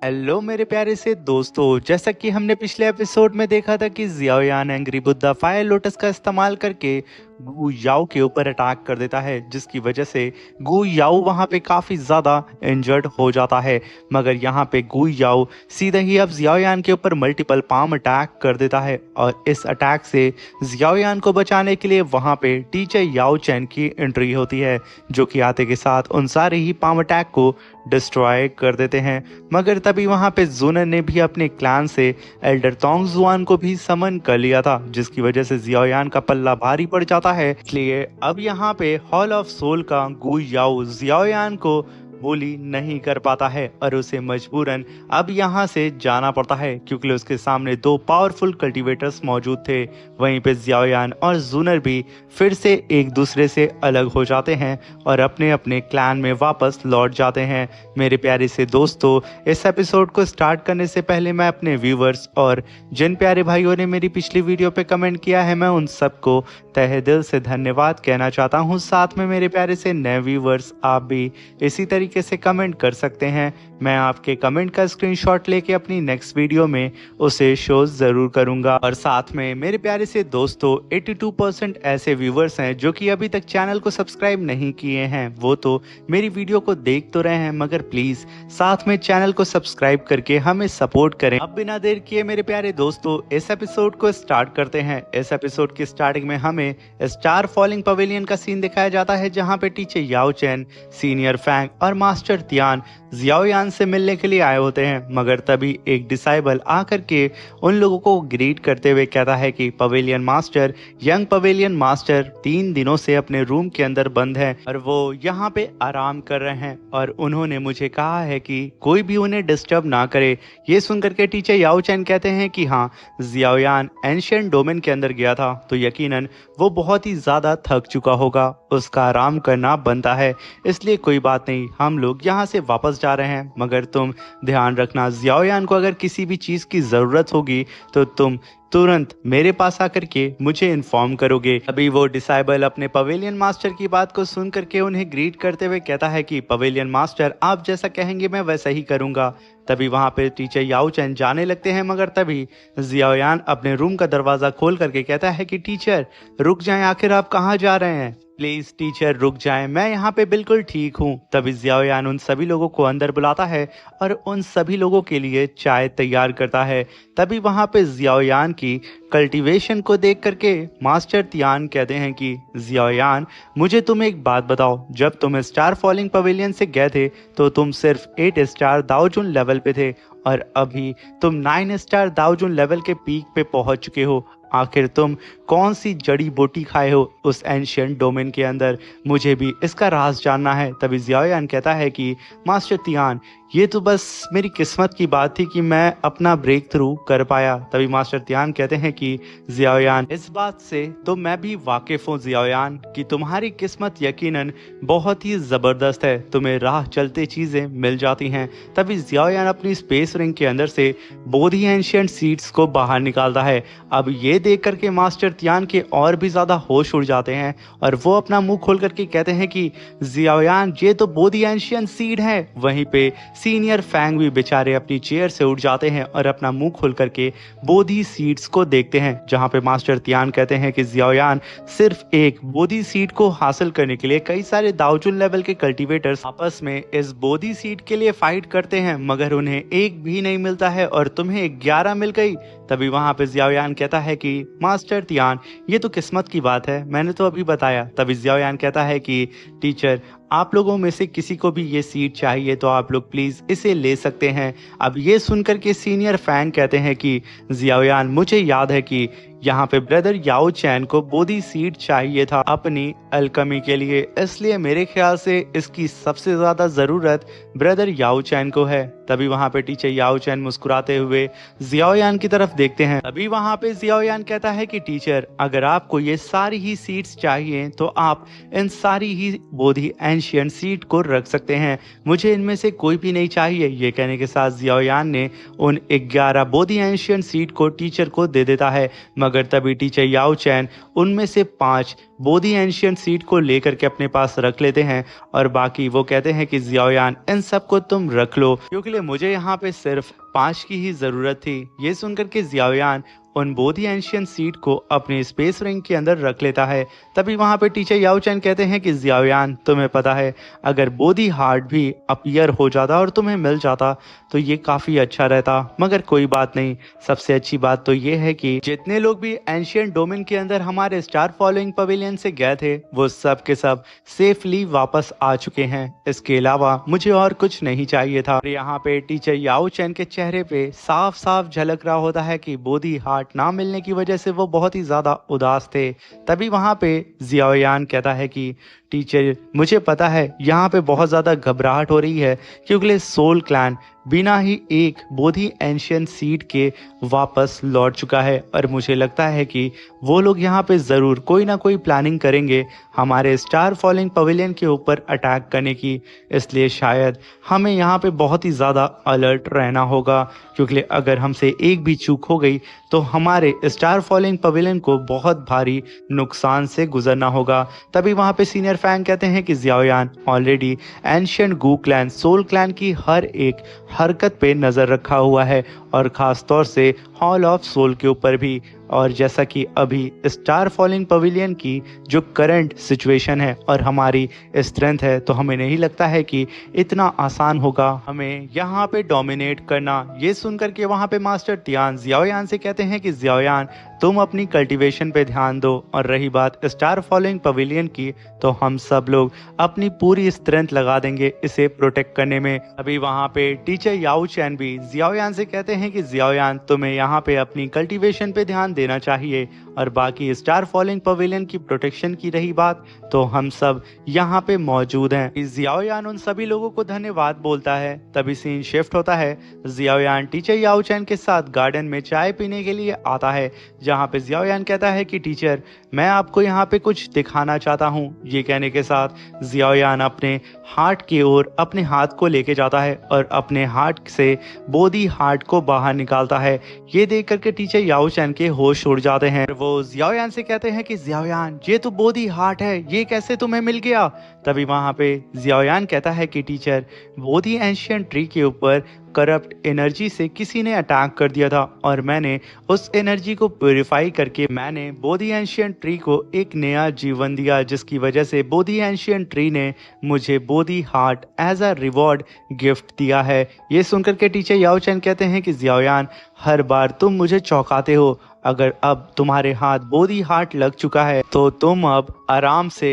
Hello मेरे प्यारे से दोस्तों, जैसा कि हमने पिछले एपिसोड में देखा था कि Xiaoyan angry Buddha fire lotus का इस्तेमाल करके गू याओ के ऊपर अटैक कर देता है, जिसकी वजह से गू याओ वहां पे काफी ज्यादा इंजर्ड हो जाता है। मगर यहाँ पे गू याओ सीधे ही अब जियाओयान के ऊपर मल्टीपल पाम अटैक कर देता है और इस अटैक से जियाओयान को बचाने के लिए वहां पे टीचर याओ चैन की एंट्री होती है, जो कि आते के साथ उन सारे ही पाम अटैक को डिस्ट्रॉय कर देते हैं। मगर तभी वहां पे जूनर ने भी अपने क्लान से एल्डर तोंग जुआन को भी समन कर लिया था, जिसकी वजह से जियाओयान का पल्ला भारी पड़ जाता है। इसलिए अब यहाँ पे हॉल ऑफ सोल का गू याओ जियाओयान को बोली नहीं कर पाता है और उसे मजबूरन अब यहाँ से जाना पड़ता है, क्योंकि उसके सामने दो पावरफुल कल्टीवेटर्स मौजूद थे। वहीं पे जियाओयान और जूनर भी फिर से एक दूसरे से अलग हो जाते हैं और अपने अपने क्लैन में वापस लौट जाते हैं। मेरे प्यारे से दोस्तों, इस एपिसोड को स्टार्ट करने से पहले मैं अपने व्यूवर्स और जिन प्यारे भाइयों ने मेरी पिछली वीडियो पे कमेंट किया है, मैं उन सबको तहे दिल से धन्यवाद कहना चाहता हूँ। साथ में मेरे प्यारे से नए व्यूवर्स, आप भी इसी तरीके से कमेंट कर सकते हैं। मैं आपके कमेंट का स्क्रीनशॉट लेके अपनी नेक्स्ट वीडियो में उसे शो जरूर करूंगा। और साथ में मेरे प्यारे से दोस्तों, 82% ऐसे व्यूवर्स हैं जो कि अभी तक चैनल को सब्सक्राइब नहीं किए हैं। वो तो मेरी वीडियो को देख तो रहे हैं, मगर प्लीज साथ में चैनल को सब्सक्राइब करके हमें सपोर्ट करें। अब बिना देर किए मेरे प्यारे दोस्तों, इस एपिसोड को स्टार्ट करते हैं। इस एपिसोड की स्टार्टिंग में हमें स्टार फॉलिंग पवेलियन का सीन दिखाया जाता है, जहाँ पे टीचर याओ चैन, सीनियर फैंग और मास्टर तियान जियाओयान से मिलने के लिए आए होते हैं। मगर तभी एक डिसाइबल आकर के उन लोगों को ग्रीट करते हुए कहता है कि pavilion master, young pavilion master 3 दिनों से अपने रूम के अंदर बंद है और वो यहाँ पे आराम कर रहे हैं और उन्होंने मुझे कहा है कि कोई भी उन्हें डिस्टर्ब ना करे। ये सुनकर के टीचर याओ चैन कहते हैं कि हाँ, जियाओयान एंशिएंट डोमेन के अंदर गया था तो यकीनन वो बहुत ही ज्यादा थक चुका होगा, उसका आराम करना बनता है, इसलिए कोई बात नहीं, हम लोग यहाँ से वापस जा रहे हैं। मगर तुम ध्यान रखना, जियाओयान को अगर किसी भी चीज की जरूरत होगी तो तुम तुरंत मेरे पास आकर के मुझे इन्फॉर्म करोगे। अभी वो डिसाइबल अपने पवेलियन मास्टर की बात को सुन करके उन्हें ग्रीट करते हुए कहता है कि पवेलियन मास्टर, आप जैसा कहेंगे मैं वैसा ही करूंगा। तभी वहां पे टीचर याओ चैन जाने लगते हैं, मगर तभी जियाओयान अपने रूम का दरवाजा खोल करके कहता है कि टीचर रुक जाएं, आखिर आप कहाँ जा रहे हैं? प्लीज टीचर रुक जाएं, मैं यहाँ पे बिल्कुल ठीक हूँ। तभी जियाओयान उन सभी लोगों को अंदर बुलाता है और उन सभी लोगों के लिए चाय तैयार करता है। तभी वहां पे जियाओयान की कल्टीवेशन को देख करके मास्टर तियान कहते हैं कि जियाओयान, मुझे तुम एक बात बताओ, जब तुम स्टार फॉलिंग पवेलियन से गए थे तो तुम सिर्फ 8 स्टार दाओजुन लेवल पे थे और अभी तुम 9 स्टार दाओजुन लेवल के पीक पे पहुंच चुके हो। आखिर तुम कौन सी जड़ी बूटी खाए हो उस एंशिएंट डोमेन के अंदर? मुझे भी इसका राज जानना है। तभी जियाओयान कहता है कि मास्टर तियान, ये तो बस मेरी किस्मत की बात थी कि मैं अपना ब्रेक थ्रू कर पाया। तभी मास्टर तियान कहते हैं कि जियाओयान, इस बात से तो मैं भी वाकिफ हूँ जियाओयान कि तुम्हारी किस्मत यकीनन बहुत ही जबरदस्त है, तुम्हें राह चलते चीजें मिल जाती हैं। तभी जियाओयान अपनी स्पेस रिंग के अंदर से बोधी एंशिएंट सीड्स को बाहर निकालता है। अब ये देख करके मास्टर तियान के और भी ज्यादा होश उड़ जाते हैं और वो अपना मुंह खोल करके कहते हैं कि जियाओयान, ये तो बोधी एंशिएंट सीड है। वहीं पे सीनियर फैंग भी बेचारे अपनी चेयर से उठ जाते हैं और अपना मुंह खोल करके बोधी सीड्स को देखते हैं, जहां पे मास्टर तियान कहते हैं कि जियाओयान, सिर्फ एक बोधी सीड को हासिल करने के लिए कई सारे दाओजुन लेवल के कल्टीवेटर्स आपस में इस बोधी सीड के लिए फाइट करते हैं, मगर उन्हें एक भी नहीं मिलता है और तुम्हें 11 मिल गई। तभी वहां पे जियाओयान कहता है कि मास्टर तियान, ये तो किस्मत की बात है, मैंने तो अभी बताया। तभी जियाओयान कहता है कि टीचर, आप लोगों में से किसी को भी ये सीट चाहिए तो आप लोग प्लीज इसे ले सकते हैं। अब ये सुनकर के सीनियर फैन कहते हैं कि जियाओयान, मुझे याद है कि यहाँ पे ब्रदर याओ चैन को बोधी सीड चाहिए था अपनी अल्कमी के लिए, इसलिए मेरे ख्याल से इसकी सबसे ज्यादा जरूरत ब्रदर याओ चैन को है। तभी वहां पे टीचर याओ चैन मुस्कुराते हुए जियाओयान की तरफ देखते हैं। तभी वहां पे जियाओयान कहता है कि टीचर, अगर आपको ये सारी ही सीड्स चाहिए तो आप इन सारी ही बोधी एंशिएंट सीड को रख सकते हैं, मुझे इनमें से कोई भी नहीं चाहिए। ये कहने के साथ जियाओयान ने उन 11 बोधी एंशिएंट सीड को टीचर को दे देता है। मगर तभी टीचर याओ चैन उनमें से 5 बोधी एंशियंट सीड को लेकर के अपने पास रख लेते हैं और बाकी वो कहते हैं कि जियाओयान इन सबको तुम रख लो क्योंकि मुझे यहाँ पे सिर्फ 5 की ही जरूरत थी। ये सुनकर के जियाओयान उन बोधी एंशियंट सीड को अपने स्पेस रिंग के अंदर रख लेता है। तभी वहां पे टीचर याओ चैन कहते हैं कि जियाओयान तुम्हें पता है अगर बोधी हार्ट भी अपीयर हो जाता और तुम्हें मिल जाता तो ये काफी अच्छा रहता, मगर कोई बात नहीं। सबसे अच्छी बात तो ये है कि जितने लोग भी एंशियंट डोमेन के अंदर हमारे स्टार फॉलोइंग पवेलियन से गए थे वो सब के सब सेफली वापस आ चुके हैं। इसके अलावा मुझे और कुछ नहीं चाहिए था। यहाँ पे टीचर याओ चैन के चेहरे पे साफ साफ झलक रहा होता है कि बोधी हार्ट ना मिलने की वजह से वो बहुत ही ज्यादा उदास थे। तभी वहां पे जियाओयान कहता है कि टीचर मुझे पता है यहाँ पे बहुत ज्यादा घबराहट हो रही है क्योंकि सोल क्लैन बिना ही एक बोधी एंशियंट सीड के वापस लौट चुका है और मुझे लगता है कि वो लोग यहाँ पे ज़रूर कोई ना कोई प्लानिंग करेंगे हमारे स्टार फॉलिंग पवेलियन के ऊपर अटैक करने की। इसलिए शायद हमें यहाँ पे बहुत ही ज़्यादा अलर्ट रहना होगा क्योंकि अगर हमसे एक भी चूक हो गई तो हमारे स्टार फॉलिंग पवेलियन को बहुत भारी नुकसान से गुजरना होगा। तभी वहाँ पे सीनियर फैंग कहते हैं कि जियाओयान ऑलरेडी एंशियंट गू क्लैन सोल क्लैन की हर एक हरकत पे नज़र रखा हुआ है और ख़ास तौर से हॉल ऑफ सोल के ऊपर भी। और जैसा कि अभी स्टार फॉलिंग पवेलियन की जो करंट सिचुएशन है और हमारी स्ट्रेंथ है तो हमें नहीं लगता है कि इतना आसान होगा हमें यहाँ पे डोमिनेट करना। ये सुनकर के वहाँ पे मास्टर तियान जियाओयान से कहते हैं कि जियाओयान तुम अपनी कल्टीवेशन पे ध्यान दो और रही बात स्टार फॉलोइंग पवेलियन की तो हम सब लोग अपनी पूरी स्ट्रेंथ लगा देंगे इसे प्रोटेक्ट करने में। अभी वहाँ पे टीचर याओ चैन भी जियाओयान से कहते हैं कि जियाओयान तुम्हें यहाँ पे अपनी कल्टीवेशन पे ध्यान देना चाहिए और बाकी स्टार फॉलोइंग पवेलियन की प्रोटेक्शन की रही बात तो हम सब यहाँ पे मौजूद हैं। जियाओयान उन सभी लोगों को धन्यवाद बोलता है। तभी सीन शिफ्ट होता है। जियाओयान टीचर याओ चैन के साथ गार्डन में चाय पीने के लिए आता है जहाँ पे जियाओयान कहता है कि टीचर मैं आपको यहाँ पे कुछ दिखाना चाहता हूँ। ये कहने के साथ जियाओयान अपने हार्ट की ओर अपने हाथ को लेके जाता है और अपने हार्ट से बोधी हार्ट को बाहर निकालता है। ये देख करके टीचर याओ चैन के होश उड़ जाते हैं। वो जियाओयान से कहते हैं कि जियाओयान ये तो बोधी हार्ट है, ये कैसे तुम्हें मिल गया। तभी वहां पे जियाओयान कहता है कि टीचर बोधी एंशियंट ट्री के ऊपर करप्ट एनर्जी से किसी ने अटैक कर दिया था और मैंने उस एनर्जी को प्योरीफाई करके मैंने बोधी एंशियंट ट्री को एक नया जीवन दिया जिसकी वजह से बोधी एंशियंट ट्री ने मुझे Bodhi heart as a reward gift दिया है। ये सुनकर के टीचर याओ चैन कहते हैं कि जियाओयान हर बार तुम मुझे चौंकाते हो। अगर अब तुम्हारे हाथ बोधी हार्ट लग चुका है तो तुम अब आराम से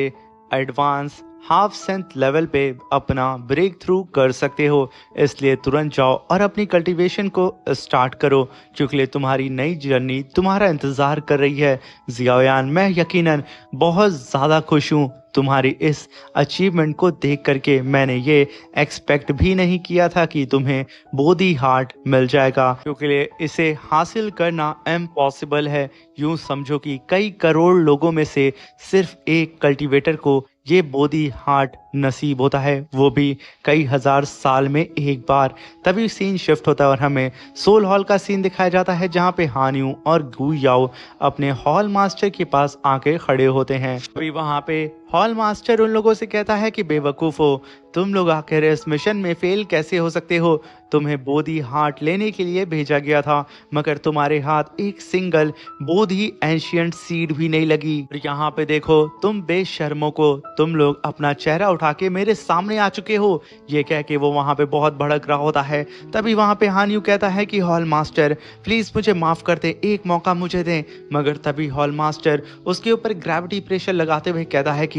एडवांस हाफ सेंथ लेवल पे अपना ब्रेक थ्रू कर सकते हो। इसलिए तुरंत जाओ और अपनी कल्टीवेशन को स्टार्ट करो क्योंकि तुम्हारी नई जर्नी तुम्हारा इंतज़ार कर रही है। जियाओयान मैं यकीनन बहुत ज़्यादा खुश हूँ तुम्हारी इस अचीवमेंट को देख करके। मैंने ये एक्सपेक्ट भी नहीं किया था कि तुम्हें बोधी हार्ट मिल जाएगा क्योंकि इसे हासिल करना इम्पॉसिबल है। यूं समझो कि कई करोड़ लोगों में से सिर्फ एक कल्टीवेटर को ये बोधी हार्ट नसीब होता है, वो भी कई हजार साल में एक बार। तभी सीन शिफ्ट होता है और हमें सोल हॉल का सीन दिखाया जाता है जहाँ पे हान यू और गू याओ अपने हॉल मास्टर के पास आके खड़े होते हैं। अभी वहाँ पे हॉल मास्टर उन लोगों से कहता है कि बेवकूफ़ हो, तुम लोग आखिर इस मिशन में फेल कैसे हो सकते हो। तुम्हें बोधी हार्ट लेने के लिए भेजा गया था मगर तुम्हारे हाथ एक सिंगल बोधी एंशियंट सीड भी नहीं लगी। और यहाँ पे देखो तुम बेशर्मों को, तुम लोग अपना चेहरा उठा के मेरे सामने आ चुके हो। ये कह के वो वहाँ पे बहुत भड़क रहा होता है। तभी वहाँ पे हान यू कहता है कि हॉल मास्टर प्लीज मुझे माफ कर दे, एक मौका मुझे दें। मगर तभी हॉल मास्टर उसके ऊपर ग्रेविटी प्रेशर लगाते हुए कहता है कि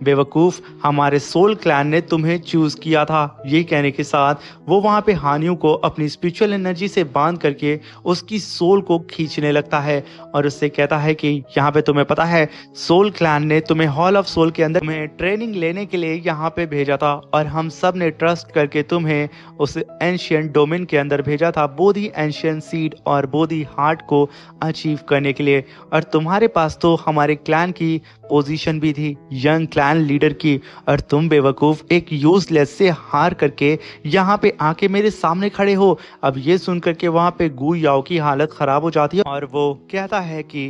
बेवकूफ, हमारे सोल क्लैन ने तुम्हें चूज किया था। ये कहने के साथ वो वहाँ पे हान यू को अपनी स्पिरिचुअल एनर्जी से बांध करके उसकी सोल को खींचने लगता है और उससे कहता है कि यहाँ पे तुम्हें पता है सोल क्लैन ने तुम्हें हॉल ऑफ सोल के अंदर तुम्हें ट्रेनिंग लेने के लिए यहाँ पे भेजा था और हम सब ने ट्रस्ट करके तुम्हें उस एंशियंट डोमेन के अंदर भेजा था बोधी एंशियंट सीड और बोधी हार्ट को अचीव करने के लिए। और तुम्हारे पास तो हमारे क्लैन की पोजीशन भी थी, यंग क्लैन लीडर की, और तुम बेवकूफ एक यूजलेस से हार करके यहाँ पे आके मेरे सामने खड़े हो। अब ये सुन करके वहाँ पे गू याओ की हालत खराब हो जाती है और वो कहता है कि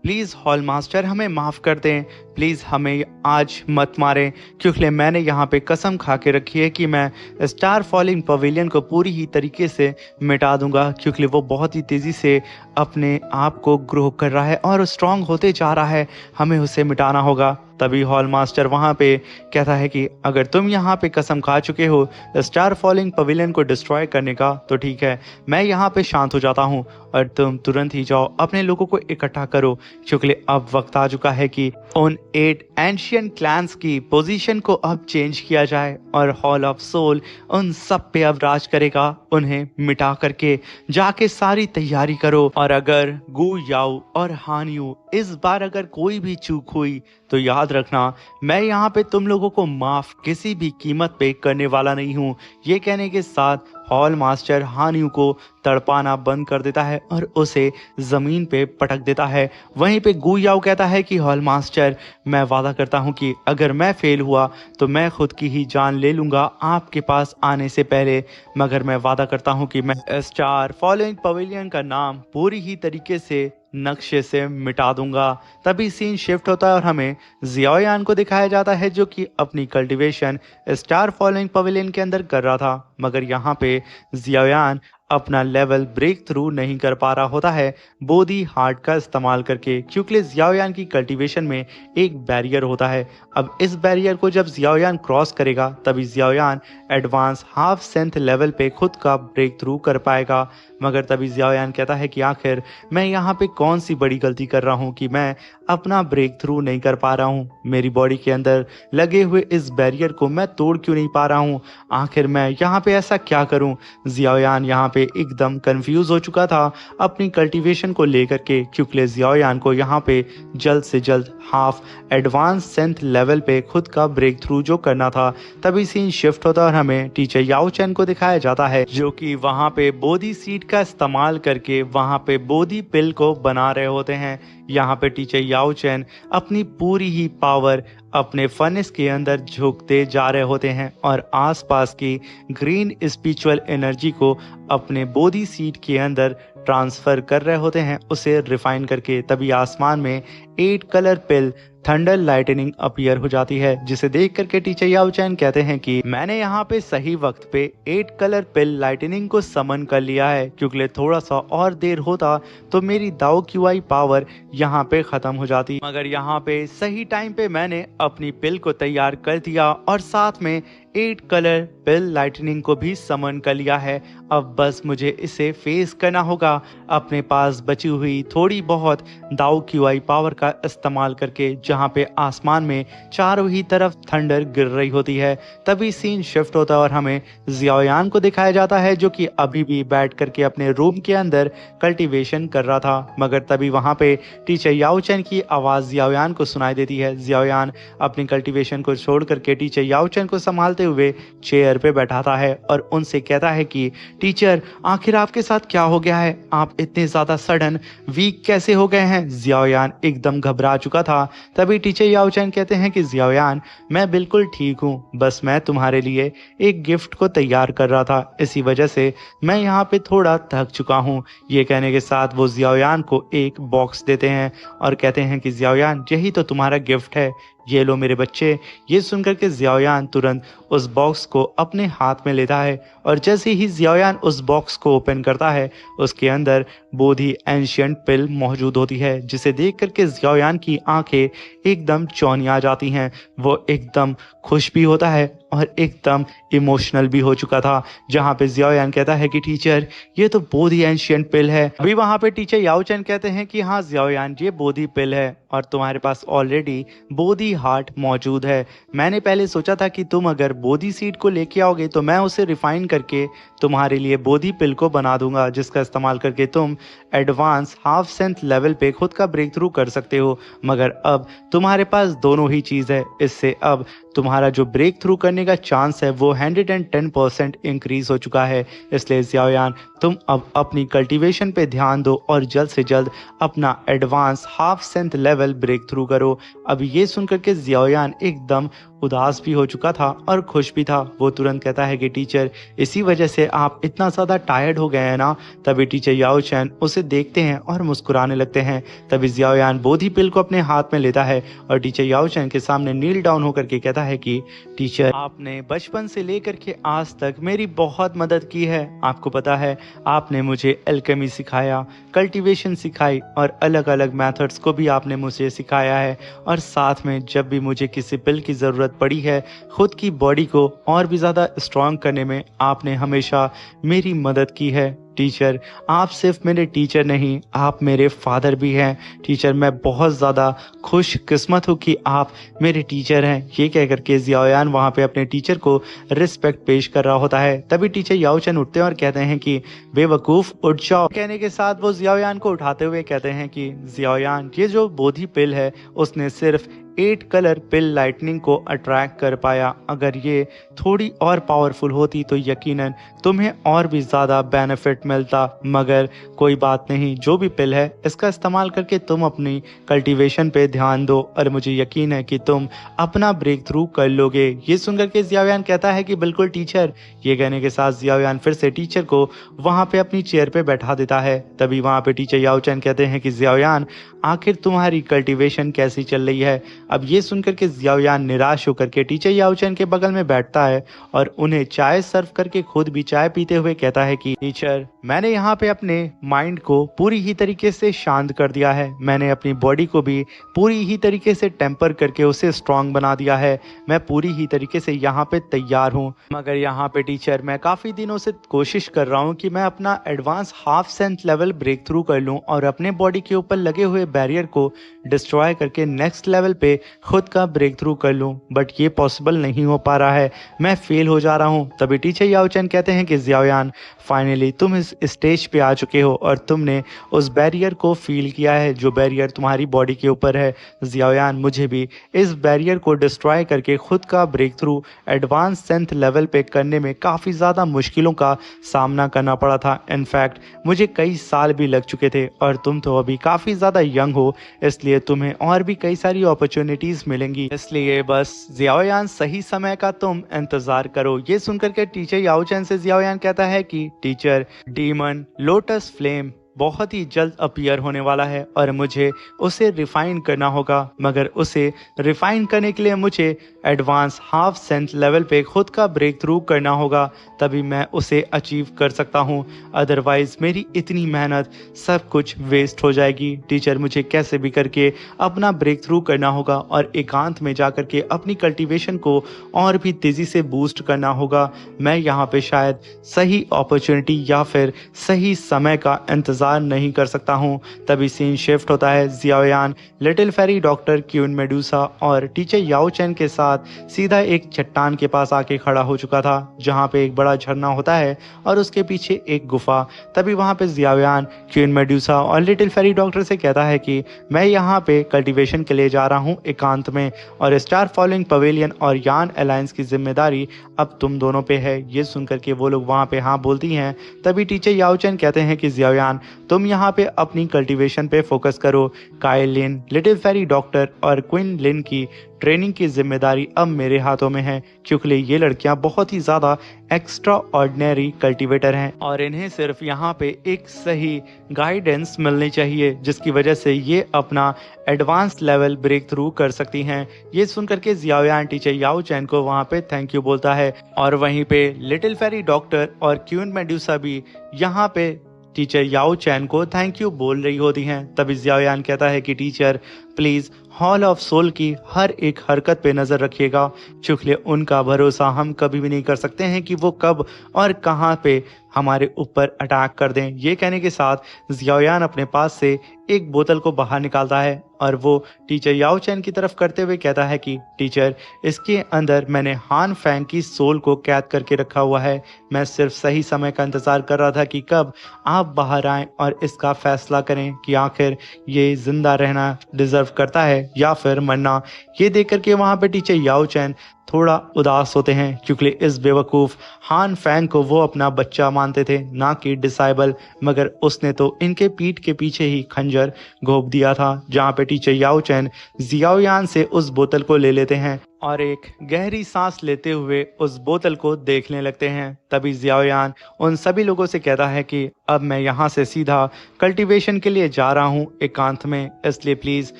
प्लीज़ हॉल मास्टर हमें माफ़ कर दें, प्लीज़ हमें आज मत मारें, क्योंकि मैंने यहाँ पे कसम खा के रखी है कि मैं स्टार फॉलिंग पवेलियन को पूरी ही तरीके से मिटा दूंगा, क्योंकि वो बहुत ही तेज़ी से अपने आप को ग्रो कर रहा है और स्ट्रांग होते जा रहा है, हमें उसे मिटाना होगा। तभी हॉल मास्टर वहाँ पे कहता है कि अगर तुम यहाँ पे कसम खा चुके हो स्टार फॉलिंग पवेलियन को डिस्ट्रॉय करने का, तो ठीक है, मैं यहाँ पे शांत हो जाता हूँ और तुम तुरंत ही जाओ अपने लोगों को इकट्ठा करो, क्योंकि अब वक्त आ चुका है कि उन 8 एंशियंट क्लैंस की पोजीशन को अब चेंज किया जाए और हॉल ऑफ सोल उन सब पे अब राज करेगा। उन्हें मिटा करके जाके सारी तैयारी करो, और अगर गु याओ और हान यू इस बार अगर कोई भी चूक हुई तो याद रखना, मैं यहाँ पे तुम लोगों को माफ किसी भी कीमत पे करने वाला नहीं हूँ। ये कहने के साथ हॉल मास्टर हान यू को तड़पाना बंद कर देता है और उसे जमीन पे पटक देता है। वहीं पे गु याओ कहता है कि हॉल मास्टर, मैं वादा करता हूँ कि अगर मैं फेल हुआ तो मैं खुद की ही जान ले लूंगा आपके पास आने से पहले, मगर मैं वादा करता हूँ कि मैं स्टार फॉलोइंग पवेलियन का नाम पूरी ही तरीके से नक्शे से मिटा दूंगा। तभी सीन शिफ्ट होता है और हमें जियाओयान को दिखाया जाता है, जो कि अपनी कल्टीवेशन स्टार फॉलोइंग पवेलियन के अंदर कर रहा था, मगर यहाँ पे जियाओयान अपना लेवल ब्रेक थ्रू नहीं कर पा रहा होता है बोधी हार्ट का इस्तेमाल करके, क्योंकि जियाओयान की कल्टीवेशन में एक बैरियर होता है। अब इस बैरियर को जब जियाओयान क्रॉस करेगा तभी जियाओयान एडवांस हाफ सेंथ लेवल पे खुद का ब्रेक थ्रू कर पाएगा, मगर तभी जियाओयान कहता है कि आखिर मैं यहाँ पे कौन सी बड़ी गलती कर रहा हूँ कि मैं अपना ब्रेक थ्रू नहीं कर पा रहा हूँ, मेरी बॉडी के अंदर लगे हुए इस बैरियर को मैं तोड़ क्यों नहीं पा रहा हूँ, आखिर मैं यहाँ पे ऐसा क्या करूँ। जियाओयान यहाँ पे एकदम कंफ्यूज हो चुका था अपनी कल्टीवेशन को लेकर के, क्योंकि जियाओयान को यहाँ पे जल्द से जल्द हाफ एडवांस सेंथ लेवल पे खुद का ब्रेक थ्रू जो करना था। तभी सीन शिफ्ट होता और हमें टीचर याओ चैन को दिखाया जाता है, जो कि वहाँ पे बोधी सीड का इस्तेमाल करके वहाँ पे बोधी पिल को बना रहे होते हैं। यहाँ पे टीचर याओ चैन अपनी पूरी ही पावर अपने फर्नेस के अंदर झोंकते जा रहे होते हैं और आसपास की ग्रीन स्पिरिचुअल एनर्जी को अपने बोधी सीड के अंदर ट्रांसफर कर रहे होते हैं, उसे रिफाइन करके। तभी आसमान में 8 कलर पिल थंडर लाइटनिंग अपीयर हो जाती है, जिसे देख करके टीचर याओ चैन कहते हैं कि मैंने यहाँ पे सही वक्त पे 8 कलर पिल लाइटनिंग को समन कर लिया है, क्योंकि थोड़ा सा और देर होता तो मेरी दाओ क्यूआई पावर यहाँ पे खत्म हो जाती, मगर यहाँ पे सही टाइम पे मैंने अपनी पिल को तैयार कर दिया और साथ में 8 कलर पिल लाइटनिंग को भी समन कर लिया है। अब बस मुझे इसे फेस करना होगा अपने पास बची हुई थोड़ी बहुत दाओ क्यूआई पावर का इस्तेमाल करके, जहाँ पे आसमान में चारों ही तरफ थंडर गिर रही होती है। तभी सीन शिफ्ट होता है और हमें जियाओयान को दिखाया जाता है, जो कि अभी भी बैठ करके अपने रूम के अंदर कल्टीवेशन कर रहा था, मगर तभी वहाँ पे टीचर याओ चैन की आवाज़ जियाओयान को सुनाई देती है। जियाओयान अपनी कल्टीवेशन को छोड़ करके टीचर याओ चैन को संभालते हुए चेयर पे बैठाता है और उनसे कहता है कि टीचर, आखिर आपके साथ क्या हो गया है, आप इतने ज्यादा सडन वीक कैसे हो गए हैं। जियाओयान एकदम घबरा चुका था। तभी टीचर याओ चैन कहते हैं कि जियाओयान, मैं बिल्कुल ठीक हूँ, बस मैं तुम्हारे लिए एक गिफ्ट को तैयार कर रहा था, इसी वजह से मैं यहाँ पे थोड़ा थक चुका हूँ। ये कहने के साथ वो जियाओयान को एक बॉक्स देते हैं और कहते हैं कि जियाओयान, यही तो तुम्हारा गिफ्ट है, ये लो मेरे बच्चे। ये सुनकर के जियाओयान तुरंत उस बॉक्स को अपने हाथ में लेता है और जैसे ही जियाओयान उस बॉक्स को ओपन करता है, उसके अंदर बोधी एंशियंट पिल मौजूद होती है, जिसे देख करके जियाओयान की आंखें एकदम चौनी आ जाती हैं। वो एकदम खुश भी होता है और एकदम इमोशनल भी हो चुका था, जहाँ पे जियाओयान कहता है कि टीचर, ये तो बोधी एंशियंट पिल है। अभी वहाँ पे टीचर याओ चैन कहते हैं कि हाँ जियाओयान, ये बोधी पिल है और तुम्हारे पास ऑलरेडी बोधी हार्ट मौजूद है। मैंने पहले सोचा था कि तुम अगर बोधी सीड को लेके आओगे तो मैं उसे रिफाइन करके तुम्हारे लिए बोधी पिल को बना दूंगा, जिसका इस्तेमाल करके तुम एडवांस हाफ सेंथ लेवल पे खुद का ब्रेक थ्रू कर सकते हो, मगर अब तुम्हारे पास दोनों ही चीज़ है। इससे अब तुम्हारा जो ब्रेक थ्रू करने का चांस है वो 110% इंक्रीज हो चुका है। इसलिए जियाओयान, तुम अब अपनी कल्टीवेशन पे ध्यान दो और जल्द से जल्द अपना advance half सेंथ level break through करो। अब ये सुनकर के जियाओयान एकदम उदास भी हो चुका था और खुश भी था। वो तुरंत कहता है कि टीचर, इसी वजह से आप इतना ज़्यादा टायर्ड हो गए हैं ना। तभी टीचर याओ चैन उसे देखते हैं और मुस्कुराने लगते हैं। तभी जियाओ यान बोधी पिल को अपने हाथ में लेता है और टीचर याओ चैन के सामने नील डाउन होकर के कहता है कि टीचर, आपने बचपन से लेकर के आज तक मेरी बहुत मदद की है। आपको पता है, आपने मुझे एल्केमी सिखाया, कल्टीवेशन सिखाई और अलग अलग मेथड्स को भी आपने मुझे सिखाया है। और साथ में जब भी मुझे किसी पिल की ज़रूरत पड़ी है खुद की बॉडी को और भी ज़्यादा स्ट्रॉन्ग करने में, आपने हमेशा मेरी मदद की है। टीचर, आप सिर्फ मेरे टीचर नहीं, आप मेरे फादर भी हैं। टीचर, मैं बहुत ज़्यादा खुश किस्मत हूँ कि आप मेरे टीचर हैं। ये कह करके जियाओ यान वहाँ पे अपने टीचर को रिस्पेक्ट पेश कर रहा होता है। तभी टीचर याओ चैन उठते हैं और कहते हैं कि बेवकूफ़, उठ जाओ। कहने के साथ वो जियाओ यान को उठाते हुए कहते हैं कि जियाओ यान, ये जो बोधी पिल है उसने सिर्फ 8 कलर पिल लाइटनिंग को अट्रैक्ट कर पाया। अगर ये थोड़ी और पावरफुल होती तो यकीनन तुम्हें और भी ज़्यादा बेनिफिट मिलता। मगर कोई बात नहीं, जो भी पिल है इसका इस्तेमाल करके तुम अपनी कल्टीवेशन पे ध्यान दो और मुझे यकीन है कि तुम अपना ब्रेक थ्रू कर लोगे। ये सुनकर के जियाओ यान कहता है कि बिल्कुल टीचर। ये कहने के साथ जियाओ यान फिर से टीचर को वहाँ पे अपनी चेयर पे बैठा देता है। तभी वहाँ पे टीचर याओ चैन कहते हैं कि जियाओ यान, आखिर तुम्हारी कल्टीवेशन कैसी चल रही है। अब ये सुनकर के जियाओ यान निराश होकर के टीचर याओ चैन के बगल में बैठता है और उन्हें चाय सर्व करके खुद भी चाय पीते हुए कहता है कि टीचर, मैंने यहाँ पे अपने माइंड को पूरी ही तरीके से शांत कर दिया है। मैंने अपनी बॉडी को भी पूरी ही तरीके से टेम्पर करके उसे स्ट्रांग बना दिया है। मैं पूरी ही तरीके से यहाँ पे तैयार हूँ। मगर यहाँ पे टीचर, मैं काफ़ी दिनों से कोशिश कर रहा हूँ कि मैं अपना advance half सेंथ level break through कर लूँ और अपने बॉडी के ऊपर लगे हुए बैरियर को डिस्ट्रॉय करके नेक्स्ट लेवल पे खुद का ब्रेक थ्रू कर लूं, बट ये पॉसिबल नहीं हो पा रहा है। मैं फेल हो जा रहा हूं। तभी टीचर याओ चैन कहते हैं कि जियाओ यान, फाइनली तुम इस स्टेज पे आ चुके हो और तुमने उस बैरियर को फील किया है जो बैरियर तुम्हारी बॉडी के ऊपर है। जियाओ यान, मुझे भी इस बैरियर को डिस्ट्रॉय करके खुद का ब्रेक थ्रू एडवांस सेंथ लेवल पे करने में काफ़ी ज़्यादा मुश्किलों का सामना करना पड़ा था। इनफैक्ट मुझे कई साल भी लग चुके थे और तुम तो अभी काफ़ी ज़्यादा यंग हो, इसलिए तुम्हें और भी कई सारी अपॉर्चुनिटीज़ मिलेंगी। इसलिए बस जियाओ यान, सही समय का तुम इंतज़ार करो। ये सुनकर के टीचर याओ चैन से जियाओ यान कहता है कि टीचर, डीमन लोटस फ्लेम बहुत ही जल्द अपीयर होने वाला है और मुझे उसे रिफाइन करना होगा। मगर उसे रिफाइन करने के लिए मुझे एडवांस हाफ सेंथ लेवल पे खुद का ब्रेक थ्रू करना होगा, तभी मैं उसे अचीव कर सकता हूँ। अदरवाइज मेरी इतनी मेहनत सब कुछ वेस्ट हो जाएगी। टीचर, मुझे कैसे भी करके अपना ब्रेक थ्रू करना होगा और एकांत में जा कर के अपनी कल्टीवेशन को और भी तेज़ी से बूस्ट करना होगा। मैं यहाँ पे शायद सही अपॉर्चुनिटी या फिर सही समय का इंतज़ार नहीं कर सकता हूँ। तभी सीन शिफ्ट होता है। जियाओ यान little fairy doctor queue Medusa और टीचर याओ चैन के साथ सीधा एक चट्टान के पास आके खड़ा हो चुका था, जहाँ पे एक बड़ा झरना होता है और उसके पीछे एक गुफा। तभी वहाँ पे जियाओ यान क्यून मेडुसा और लिटिल फेरी डॉक्टर से कहता है कि मैं यहाँ पे कल्टीवेशन के लिए जा रहा हूँ एकांत में, और स्टार फॉलोइंग पवेलियन और यान अलायंस की जिम्मेदारी अब तुम दोनों पे है। ये सुनकर के वो लोग वहाँ पे हाँ बोलती हैं। तभी टीचर याओ चैन कहते हैं कि जियाओ यान, तुम यहाँ पे अपनी कल्टीवेशन पे फोकस करो। काइल लिन, लिटिल फेरी डॉक्टर और क्वीन लिन की ट्रेनिंग की जिम्मेदारी अब मेरे हाथों में है, क्योंकि ये लड़कियां बहुत ही ज़्यादा एक्स्ट्रा ऑर्डिनरी कल्टीवेटर हैं और इन्हें सिर्फ यहाँ पे एक सही गाइडेंस मिलनी चाहिए, जिसकी वजह से ये अपना एडवांस लेवल ब्रेक थ्रू कर सकती हैं। ये सुनकर के जियाओ यान टीचर याओ चैन को वहाँ पे थैंक यू बोलता है और वहीं पे लिटिल फेरी डॉक्टर और क्यून मेडुसा भी यहाँ पे टीचर याओ चैन को थैंक यू बोल रही होती हैं। तभी जियाओ यान कहता है कि teacher, please hall of soul की हर एक हरकत पे नज़र रखिएगा, क्योंकि उनका भरोसा हम कभी भी नहीं कर सकते हैं कि वो कब और कहाँ पे हमारे ऊपर अटैक कर दें। ये कहने के साथ जियाओ यान अपने पास से एक बोतल को बाहर निकालता है और वो टीचर याओ चैन की तरफ करते हुए कहता है कि टीचर, इसके अंदर मैंने हान फैंग की सोल को कैद करके रखा हुआ है। मैं सिर्फ सही समय का इंतज़ार कर रहा था कि कब आप बाहर आएँ और इसका फैसला करें कि आखिर ये जिंदा रहना डिज़र्व करता है या फिर मरना। ये देख करके वहाँ पे टीचर याओ चैन थोड़ा उदास होते हैं, क्योंकि इस बेवकूफ़ हान फैंग को वो अपना बच्चा मानते थे, ना कि डिसाइबल, मगर उसने तो इनके पीठ के पीछे ही खंजर घोंप दिया था। जहाँ पे टीचर याओ चैन जियाओ यान से उस बोतल को ले लेते हैं और एक गहरी सांस लेते हुए उस बोतल को देखने लगते हैं। तभी जियाओयान उन सभी लोगों से कहता है कि अब मैं यहाँ से सीधा कल्टीवेशन के लिए जा रहा हूँ एकांत में, इसलिए प्लीज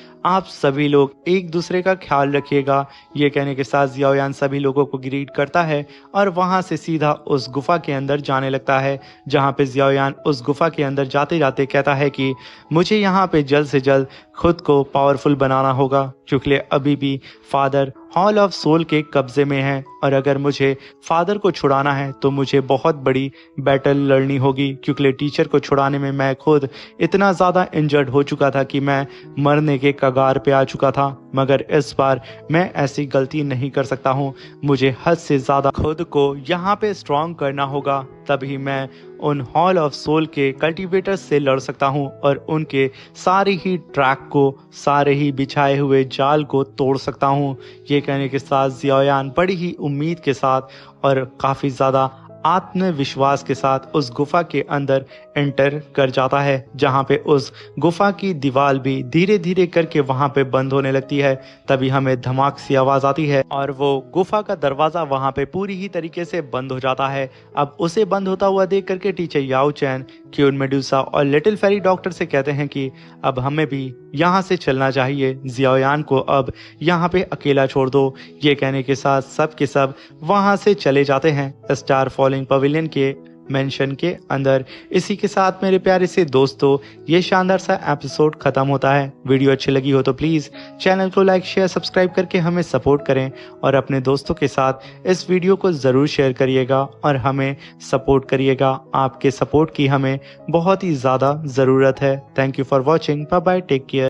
आप सभी लोग एक दूसरे का ख्याल रखिएगा। ये कहने के साथ जियाओयान सभी लोगों को ग्रीट करता है और वहां से सीधा उस गुफा के अंदर जाने लगता है, जहां पे जियाओयान उस गुफा के अंदर जाते जाते कहता है कि मुझे यहाँ पे जल्द से जल्द खुद को पावरफुल बनाना होगा, क्योंकि अभी भी फादर हॉल ऑफ सोल के कब्जे में है और अगर मुझे फादर को छुड़ाना है तो मुझे बहुत बड़ी बैटल लड़नी होगी, क्योंकि टीचर को छुड़ाने में मैं खुद इतना ज़्यादा इंजर्ड हो चुका था कि मैं मरने के कगार पे आ चुका था। मगर इस बार मैं ऐसी गलती नहीं कर सकता हूँ, मुझे हद से ज़्यादा खुद को यहाँ पे स्ट्रॉन्ग करना होगा, तभी मैं उन हॉल ऑफ सोल के कल्टीवेटर्स से लड़ सकता हूँ और उनके सारे ही ट्रैक को, सारे ही बिछाए हुए जाल को तोड़ सकता हूँ। ये कहने के साथ जियाओयान बड़ी ही उम्मीद के साथ और काफ़ी ज़्यादा आत्मविश्वास के साथ उस गुफा के अंदर एंटर कर जाता है, जहां पे उस गुफा की दीवार भी धीरे धीरे करके वहां पे बंद होने लगती है। तभी हमें धमाक सी आवाज आती है और वो गुफा का दरवाजा वहां पे पूरी ही तरीके से बंद हो जाता है। अब उसे बंद होता हुआ देख करके टीचर याओ चैन, क्यून मेडुसा और लिटिल फेरी डॉक्टर से कहते हैं कि अब हमें भी यहाँ से चलना चाहिए, जियाओयान को अब यहाँ पे अकेला छोड़ दो। ये कहने के साथ सब के सब वहां से चले जाते हैं स्टार फॉलिंग पवेलियन के मेंशन के अंदर। इसी के साथ मेरे प्यारे से दोस्तों ये शानदार सा एपिसोड खत्म होता है। वीडियो अच्छी लगी हो तो प्लीज़ चैनल को लाइक शेयर सब्सक्राइब करके हमें सपोर्ट करें और अपने दोस्तों के साथ इस वीडियो को ज़रूर शेयर करिएगा और हमें सपोर्ट करिएगा। आपके सपोर्ट की हमें बहुत ही ज़्यादा ज़रूरत है। Thank you for watching, bye bye, take care.